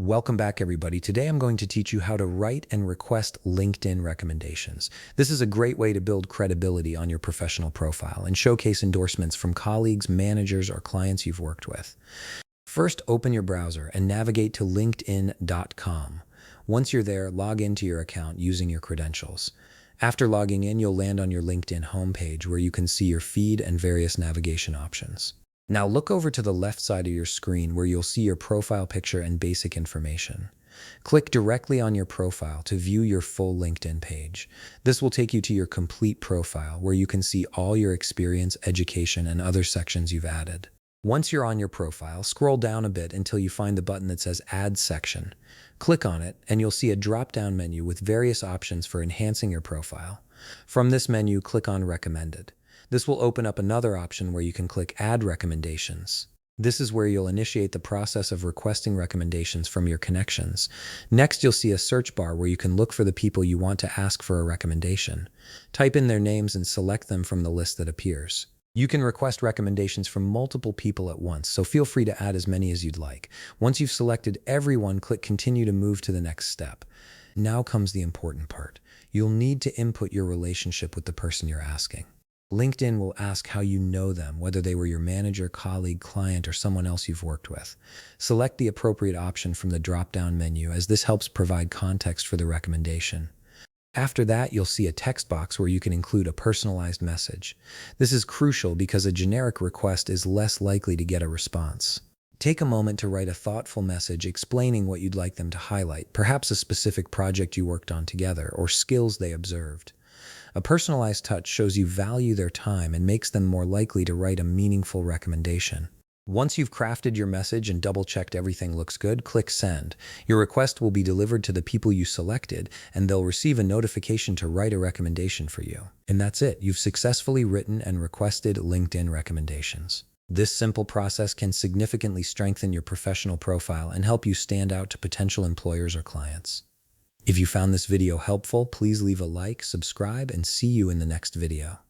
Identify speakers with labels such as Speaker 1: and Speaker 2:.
Speaker 1: Welcome back, everybody. Today I'm going to teach you how to write and request LinkedIn recommendations. This is a great way to build credibility on your professional profile and showcase endorsements from colleagues, managers, or clients you've worked with. First, open your browser and navigate to linkedin.com. Once you're there, log into your account using your credentials. After logging in, you'll land on your LinkedIn homepage where you can see your feed and various navigation options. Now look over to the left side of your screen where you'll see your profile picture and basic information. Click directly on your profile to view your full LinkedIn page. This will take you to your complete profile where you can see all your experience, education, and other sections you've added. Once you're on your profile, scroll down a bit until you find the button that says Add Section. Click on it and you'll see a drop-down menu with various options for enhancing your profile. From this menu, click on Recommended. This will open up another option where you can click Add Recommendations. This is where you'll initiate the process of requesting recommendations from your connections. Next, you'll see a search bar where you can look for the people you want to ask for a recommendation. Type in their names and select them from the list that appears. You can request recommendations from multiple people at once, so feel free to add as many as you'd like. Once you've selected everyone, click Continue to move to the next step. Now comes the important part. You'll need to input your relationship with the person you're asking. LinkedIn will ask how you know them, whether they were your manager, colleague, client, or someone else you've worked with. Select the appropriate option from the drop-down menu, as this helps provide context for the recommendation. After that, you'll see a text box where you can include a personalized message. This is crucial because a generic request is less likely to get a response. Take a moment to write a thoughtful message explaining what you'd like them to highlight, perhaps a specific project you worked on together or skills they observed. A personalized touch shows you value their time and makes them more likely to write a meaningful recommendation. Once you've crafted your message and double-checked everything looks good, click Send. Your request will be delivered to the people you selected, and they'll receive a notification to write a recommendation for you. And that's it. You've successfully written and requested LinkedIn recommendations. This simple process can significantly strengthen your professional profile and help you stand out to potential employers or clients. If you found this video helpful, please leave a like, subscribe, and see you in the next video.